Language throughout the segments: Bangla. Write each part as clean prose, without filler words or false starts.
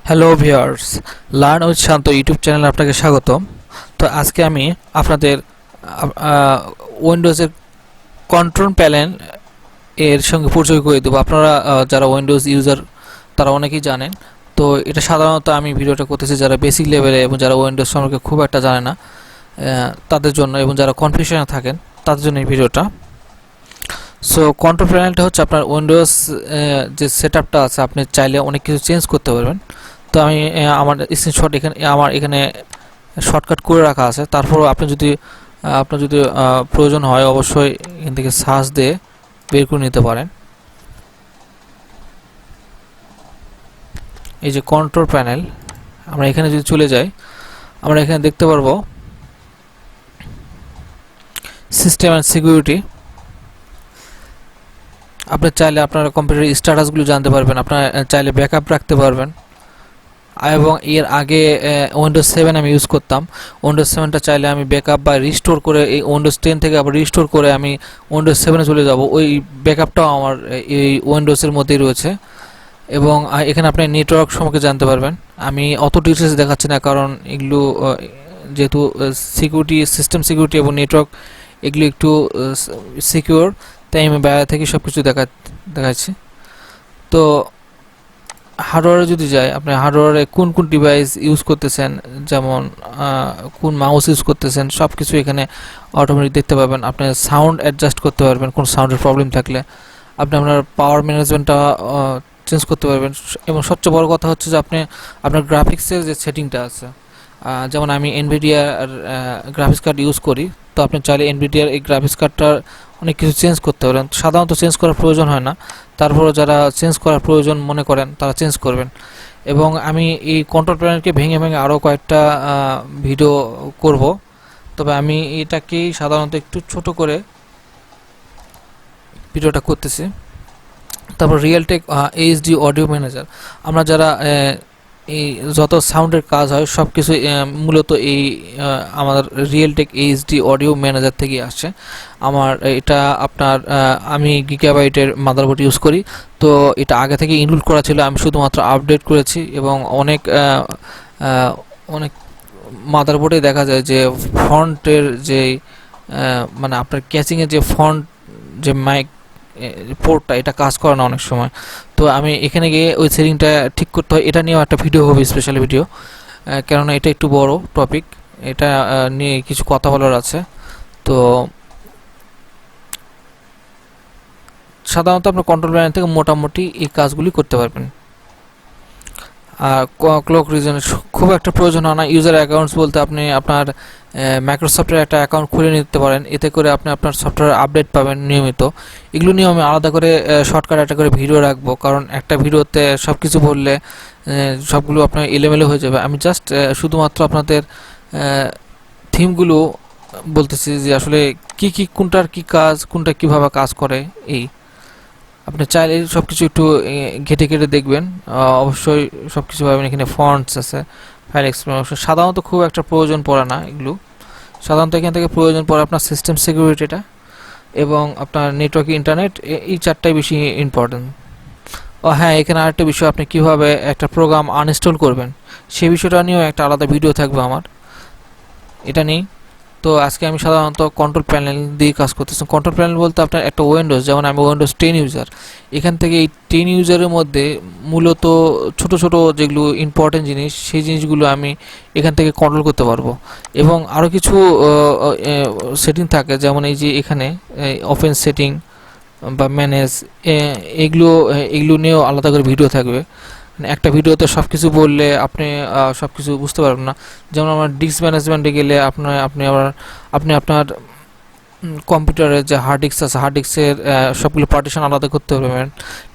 Hello viewers, learn with Shanta YouTube চ্যানেলে আপনাকে স্বাগতম। তো আজকে আমি আপনাদের উইন্ডোজের কন্ট্রোল প্যানেল এর সঙ্গে পরিচয় করে দেবো। আপনারা যারা উইন্ডোজ ইউজার তারা অনেকেই জানেন। তো এটা সাধারণত আমি ভিডিওটা করতেছি যারা বেসিক লেভেলে এবং যারা উইন্ডোজ সম্পর্কে খুব একটা জানে না তাদের জন্য, এবং যারা কনফিউশনে থাকেন তাদের জন্য এই ভিডিওটা। সো কন্ট্রোল প্যানেলটা হচ্ছে আপনার উইন্ডোজ যে সেটআপটা আছে, আপনি চাইলে অনেক কিছু চেঞ্জ করতে পারবেন। তো আমি আমার স্ক্রিনশট এখানে শর্টকাট করে রাখা আছে। তারপর আপনার যদি প্রয়োজন হয় অবশ্যই এখান থেকে সার্চ দিয়ে বের করে নিতে পারেন। এই যে কন্ট্রোল প্যানেল, আমরা এখানে যদি চলে যাই, আমরা এখানে দেখতে পারবো সিস্টেম অ্যান্ড সিকিউরিটি। আপনি চাইলে আপনার কম্পিউটারের স্ট্যাটাসগুলো জানতে পারবেন, আপনার চাইলে ব্যাকআপ রাখতে পারবেন। এবং এর আগে উইন্ডোজ 7 আমি ইউজ করতাম। উইন্ডোজ 7টা চাইলে আমি ব্যাকআপ বা রিস্টোর করে এই উইন্ডোজ 10 থেকে আবার রিস্টোর করে আমি উইন্ডোজ 7-এ চলে যাব। ওই ব্যাকআপটাও আমার এই উইন্ডোজের মধ্যেই রয়েছে। এবং এখানে আপনি নেটওয়ার্ক সম্পর্কে জানতে পারবেন। আমি অত ডিটেলস দেখাচ্ছি না, কারণ এগুলো যেহেতু সিকিউরিটি, সিস্টেম সিকিউরিটি এবং নেটওয়ার্ক এগুলো একটু সিকিউর, তাই আমি বাইরে থেকে সব কিছু দেখাচ্ছি। তো হার্ডওয়্যারে যদি যাই, আপনি হার্ডওয়্যারে কোন কোন ডিভাইস ইউজ করতেছেন, যেমন কোন মাউস ইউজ করতেছেন, সব কিছু এখানে অটোমেটিক দেখতে পাবেন। আপনি সাউন্ড অ্যাডজাস্ট করতে পারবেন কোন সাউন্ডের প্রবলেম থাকলে। আপনি আপনার পাওয়ার ম্যানেজমেন্টটা চেঞ্জ করতে পারবেন। এবং সবচেয়ে বড় কথা হচ্ছে যে আপনি আপনার গ্রাফিক্সের যে সেটিংটা আছে, যেমন আমি এনভিডিয়ার গ্রাফিক্স কার্ড ইউজ করি। তো আপনি চাইলে এনভিডিয়ার এই গ্রাফিক্স কার্ডটার অনেক কিছু চেঞ্জ করতে পারেন। সাধারণত চেঞ্জ করার প্রয়োজন হয় না, তারপরে যারা চেঞ্জ করার প্রয়োজন মনে করেন তারা চেঞ্জ করবেন। এবং আমি এই কন্ট্রোল প্যানেলকে ভেঙে ভেঙে আরও কয়েকটা ভিডিও করব, তবে আমি এটাকেই সাধারণত একটু ছোট করে ভিডিওটা করতেছি। তারপর রিয়েলটেক এইচডি অডিও ম্যানেজার, আমরা যারা এই যত সাউন্ডের কাজ হয় সব কিছু মূলত এই আমাদের রিয়েলটেক এইচডি অডিও ম্যানেজার থেকে আসছে। আমার এটা আপনার আমি গিগাবাইটের মাদারবোর্ড ইউজ করি, তো এটা আগে থেকে ইনক্লুড করা ছিল, আমি শুধুমাত্র আপডেট করেছি। এবং অনেক অনেক মাদারবোর্ডে দেখা যায় যে ফন্টের যে মানে আপনার ক্যাচিংয়ের যে ফন্ট, যে মাইক পোর্টটা, এটা কাজ করে না অনেক সময়। তো আমি এখানে গিয়ে ওই সেটিংটা ঠিক করতে হয়। এটা নিয়েও একটা ভিডিও হবে, স্পেশাল ভিডিও, কেননা এটা একটু বড় টপিক, এটা নিয়ে কিছু কথা বলার আছে। তো সাধারণত আপনার কন্ট্রোল প্যানেল থেকে মোটামুটি এই কাজগুলি করতে পারবেন। আর ক্লক রিজনের খুব একটা প্রয়োজন হয় না। ইউজার অ্যাকাউন্টস বলতে আপনি আপনার মাইক্রোসফটের একটা অ্যাকাউন্ট খুলে নিতে পারেন, এতে করে আপনি আপনার সফটওয়্যার আপডেট পাবেন নিয়মিত। এগুলো নিয়ে আমি আলাদা করে শর্টকাট একটা করে ভিডিও রাখবো, কারণ একটা ভিডিওতে সব কিছু বললে সবগুলো আপনার এলোমেলো হয়ে যাবে। আমি জাস্ট শুধুমাত্র আপনাদের থিমগুলো বলতেছি যে আসলে কি কোনটার কি কাজ, কোনটা কিভাবে কাজ করে। এই আপনি চাইলে সব কিছু একটু ঘেটে ঘেটে দেখবেন, অবশ্যই সব কিছু পাবেন। এখানে ফন্টস আছে, ফাইল এক্সপ্লোরেশন, সাধারণত খুব একটা প্রয়োজন পড়ে না এগুলো। সাধারণত এখান থেকে প্রয়োজন পড়ে আপনার সিস্টেম সিকিউরিটিটা এবং আপনার নেটওয়ার্ক, ইন্টারনেট, এই চারটাই বেশি ইম্পর্টেন্ট। ও হ্যাঁ, এখানে আরেকটা বিষয়, আপনি কীভাবে একটা প্রোগ্রাম আনইনস্টল করবেন সেই বিষয়টা নিয়েও একটা আলাদা ভিডিও থাকবে আমার, এটা নিয়ে। তো আজকে আমি সাধারণত কন্ট্রোল প্যানেল দিয়ে কাজ করতেছি। কন্ট্রোল প্যানেল বলতে আপনার একটা উইন্ডোজ, যেমন আমি উইন্ডোজ 10 ইউজার, এখান থেকে এই 10 ইউজারের মধ্যে মূলত ছোট ছোট যেগুলো ইম্পর্টেন্ট জিনিস, সেই জিনিসগুলো আমি এখান থেকে কন্ট্রোল করতে পারবো। এবং আরও কিছু সেটিং থাকে, যেমন এই যে এখানে ওপেন সেটিং বা ম্যানেজ, এগুলো নিয়েও আলাদা করে ভিডিও থাকবে। একটা ভিডিওতে সব কিছু বললে আপনি সব কিছু বুঝতে পারবেন না। যেমন আমার ডিস্ক ম্যানেজমেন্টে গেলে আপনি আপনার কম্পিউটারের যে হার্ড ডিস্ক আছে, হার্ড ডিস্কের সবগুলো পার্টিশন আলাদা করতে পারবেন,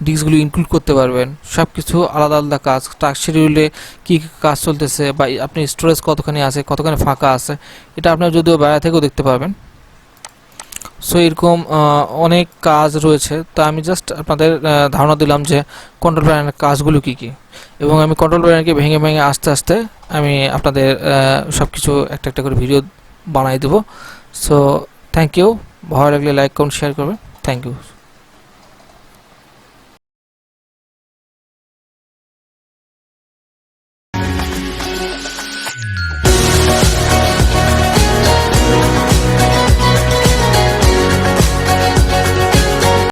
ডিস্কগুলো ইনক্লুড করতে পারবেন। সব কিছু আলাদা আলাদা কাজ, টাস্ক শিডিউলে কী কাজ চলতেছে, বা আপনি স্টোরেজ কতখানি আছে, কতখানি ফাঁকা আছে, এটা আপনার যদিও বাইরে থেকেও দেখতে পাবেন। সো এরকম অনেক কাজ রয়েছে। তো আমি জাস্ট আপনাদের ধারণা দিলাম যে কন্ট্রোল প্যানেলের কাজগুলো কী কী, এবং আমি কন্ট্রোল প্যানেলকে ভেঙে ভেঙে আস্তে আস্তে আমি আপনাদের সব কিছু একটা একটা করে ভিডিও বানাই দেবো। সো থ্যাংক ইউ, ভালো লাগলে লাইক কমেন্ট শেয়ার করবেন। Thank you.